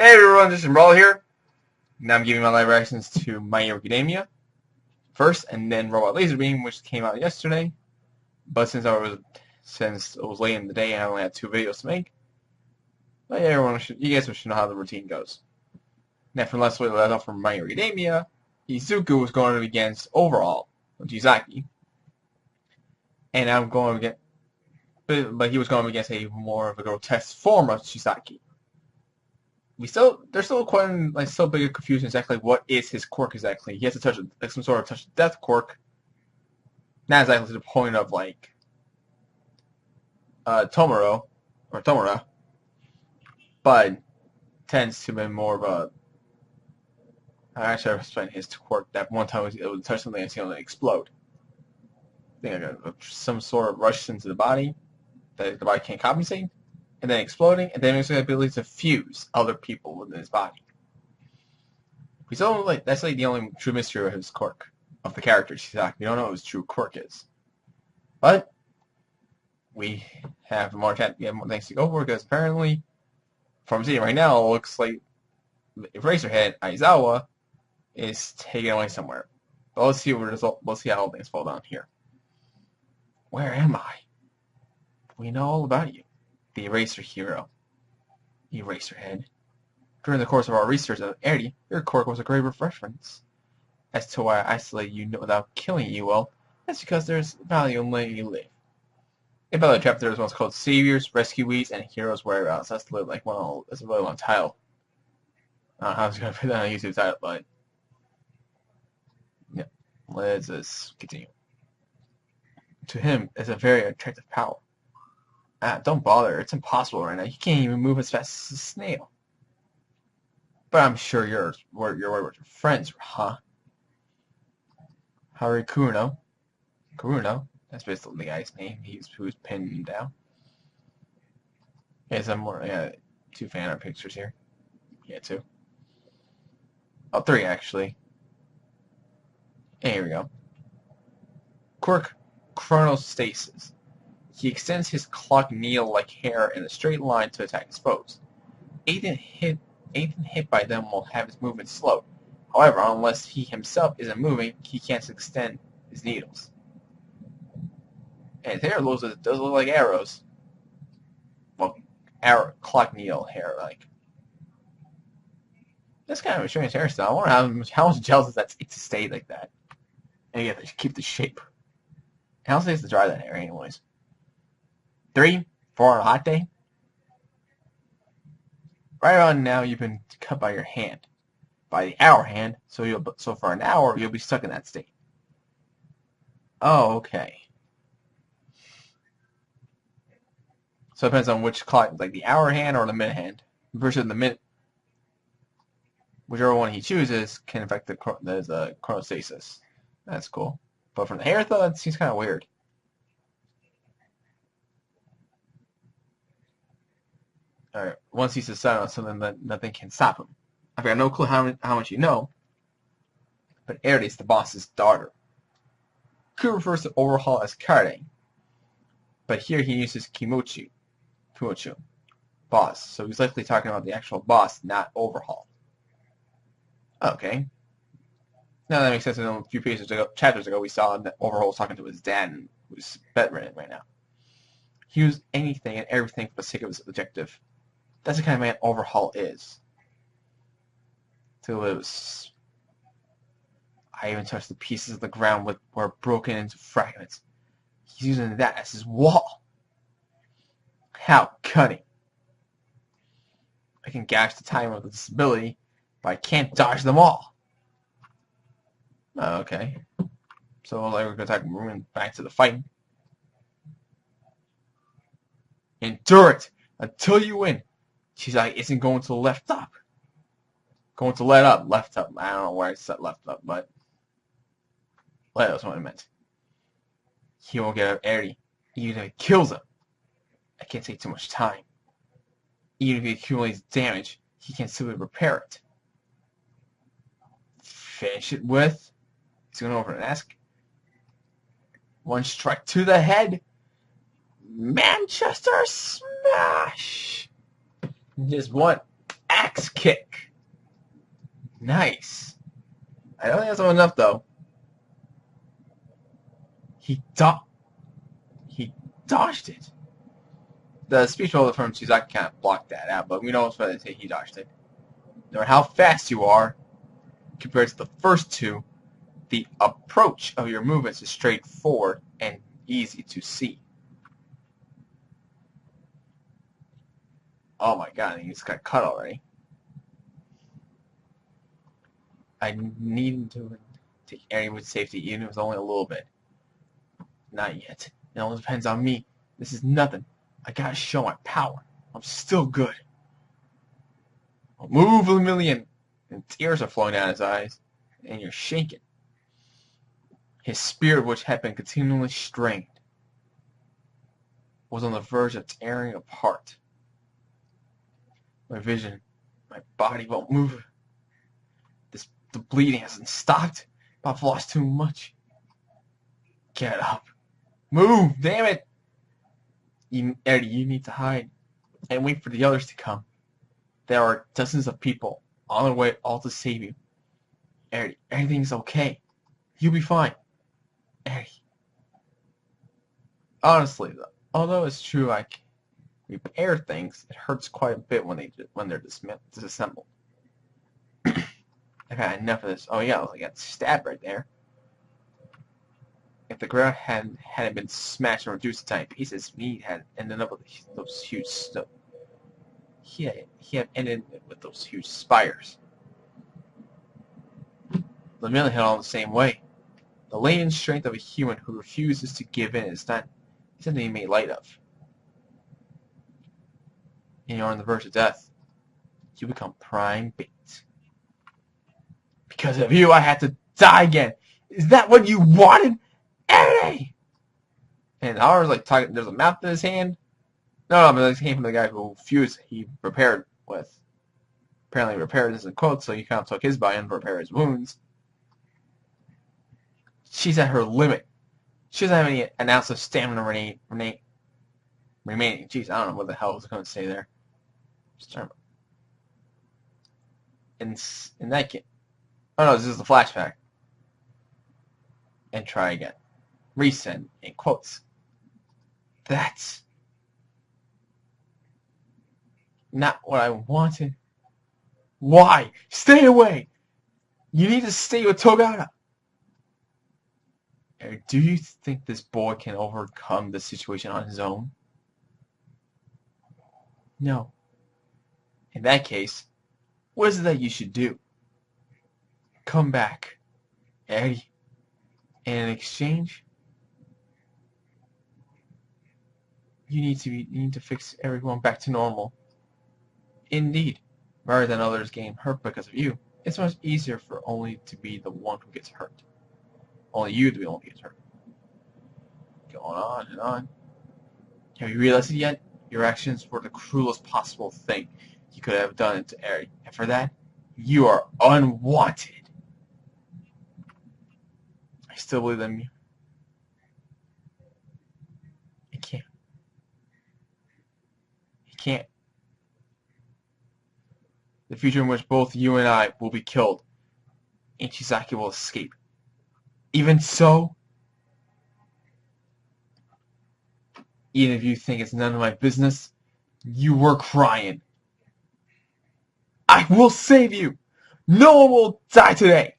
Hey everyone, this is Brawl here. Now I'm giving my live reactions to My Hero Academia first, and then Robot Laser Beam, which came out yesterday. But since it was late in the day, I only had 2 videos to make. But yeah, you guys should know how the routine goes. Now, from last week, left off from My Hero Academia, Izuku was going against Overhaul Jizaki, and I'm going against, but he was going against a more of a grotesque form of Chisaki. There's still quite so big a confusion exactly what is his quirk exactly. He has to touch some sort of touch of death quirk. Not exactly to the point of Tomura, but tends to be more of a. I actually explain his quirk that one time it would touch something and see it explode. I think some sort of rush into the body that the body can't compensate, and then exploding, and then has the ability to fuse other people within his body. That's the only true mystery of his quirk, of the character Shizaki. We don't know what his true quirk is. But we have more things to go over, because apparently, from seeing right now, it looks like Eraserhead Aizawa is taken away somewhere. But let's see how all things fall down here. Where am I? We know all about you. The Eraser Hero. Eraserhead. During the course of our research of Eri, your quirk was a great refreshment. As to why I isolated you without killing you, well, that's because there's value in letting you live. In other chapter, there's one's called Saviors, Rescuees, and Heroes Whereabouts. That's a really long title. I don't know how I was going to put that on a YouTube title, but yeah, let's just continue. To him, it's a very attractive power. Don't bother. It's impossible right now. You can't even move as fast as a snail. But I'm sure you're with your friends, huh? Hari Kuruno. That's basically the guy's name. Who's pinned him down. Yeah, some more. Yeah, 2 fan art pictures here. Yeah, 2. Oh, 3 actually. Here we go. Quirk Chronostasis. He extends his clock needle-like hair in a straight line to attack his foes. Anything hit by them will have his movement slowed. However, unless he himself isn't moving, he can't extend his needles. And his hair does look like arrows. Well, clock needle hair, like. That's kind of a strange hairstyle. I wonder how much gel does that take to stay like that. And you have to keep the shape. How else has to dry that hair, anyways? 3, 4 on a hot day. Right around now, you've been cut by your hand, by the hour hand. So for an hour, you'll be stuck in that state. Oh, okay. So it depends on which clock, like the hour hand or the minute hand. Versus the minute, whichever one he chooses can affect the chronostasis. That's cool. But from the hair, though, that seems kind of weird. Alright, once he's decided on something, that nothing can stop him. I've got no clue how much you know, but Eri is the boss's daughter. Ku refers to Overhaul as Kare, but here he uses Kimochu, boss. So he's likely talking about the actual boss, not Overhaul. Okay. Now that makes sense. A few chapters ago, we saw that Overhaul was talking to his dad, who's bedridden right now. He used anything and everything for the sake of his objective. That's the kind of man Overhaul is. I even touched the pieces of the ground were broken into fragments. He's using that as his wall. How cunning. I can gash the timer with a disability, but I can't dodge them all. Okay. So we're going back to the fight. Endure it until you win. She's like, isn't going to left up. Going to left up. I don't know where I said left up, but let us what I meant. He won't get out of Eri, even if it kills him. I can't take too much time. Even if he accumulates damage, he can simply repair it. Finish it with. He's going over and ask. 1 strike to the head. Manchester Smash. Just one axe kick. Nice. I don't think that's enough though. He dodged it. The speech bubble from Shizaki kind of blocked that out, but we know it's better to say he dodged it. No matter how fast you are, compared to the first two, the approach of your movements is straightforward and easy to see. Oh my god, he just got cut already. I need to take Eri with safety, even if it's only a little bit. Not yet. It all depends on me. This is nothing. I gotta show my power. I'm still good. Move, Lemillion! And tears are flowing down his eyes, and you're shaking. His spirit, which had been continually strained, was on the verge of tearing apart. My vision, my body won't move. The bleeding hasn't stopped, but I've lost too much. Get up. Move, damn it! Eddie, you need to hide and wait for the others to come. There are dozens of people on their way all to save you. Eddie, everything's okay. You'll be fine. Eddie. Honestly, though, although it's true I can repair things, it hurts quite a bit when they're disassembled. I've had enough of this. Oh yeah, I got stabbed right there. If the ground hadn't been smashed and reduced to tiny pieces, he had ended up with those huge he had ended with those huge spires. The million had all the same way. The latent strength of a human who refuses to give in is not something to be made light of. And you're on the verge of death. You become prime bait. Because of you, I had to die again. Is that what you wanted? Eddie! And Howard's like talking, there's a map in his hand. No, but this came from the guy who he repaired with. Apparently repaired this in quotes, so he kind of took his buy-in to repair his wounds. She's at her limit. She doesn't have any ounce of stamina remaining. Jeez, I don't know what the hell I was going to say there. In that case. Oh no, this is the flashback. And try again. Resend in quotes. That's not what I wanted. Why? Stay away! You need to stay with Togata. Do you think this boy can overcome the situation on his own? No. In that case, what is it that you should do? Come back, Eddie. And in exchange, you need to fix everyone back to normal. Indeed, rather than others getting hurt because of you, it's much easier for only to be the one who gets hurt. Only you to be the one who gets hurt. Going on and on. Have you realized it yet? Your actions were the cruelest possible thing you could have done to Eri, and for that, you are unwanted. I still believe in you. I can't. He can't. The future in which both you and I will be killed, and Chisaki will escape. Even so, even if you think it's none of my business, you were crying. I will save you! No one will die today!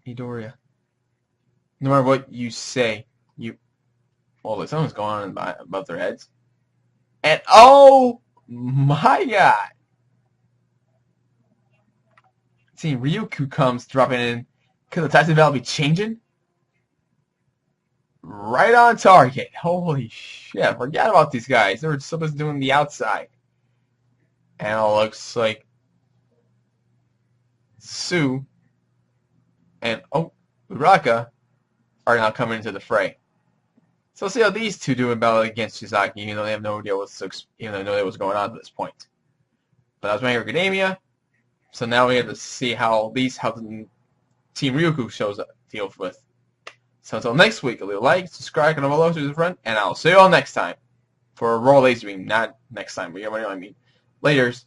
Midoriya. No matter what you say, well, there's something's going on above their heads. And oh my god! Seeing Ryukyu comes dropping in. Could the Tyson Battle be changing? Right on target. Holy shit. Forget about these guys. They were supposed to do on the outside. And it looks like Sue and Uraka are now coming into the fray. So we'll see how these two do in battle against Shizaki, even though they have no idea even though they know what's going on at this point. But that was My Hero Academia. So now we have to see how the Team Ryukyu deals with. So until next week, leave a like, subscribe, and follow to the front, and I'll see you all next time for a Roll Laser Beam. Not next time, but you know what I mean. Laters.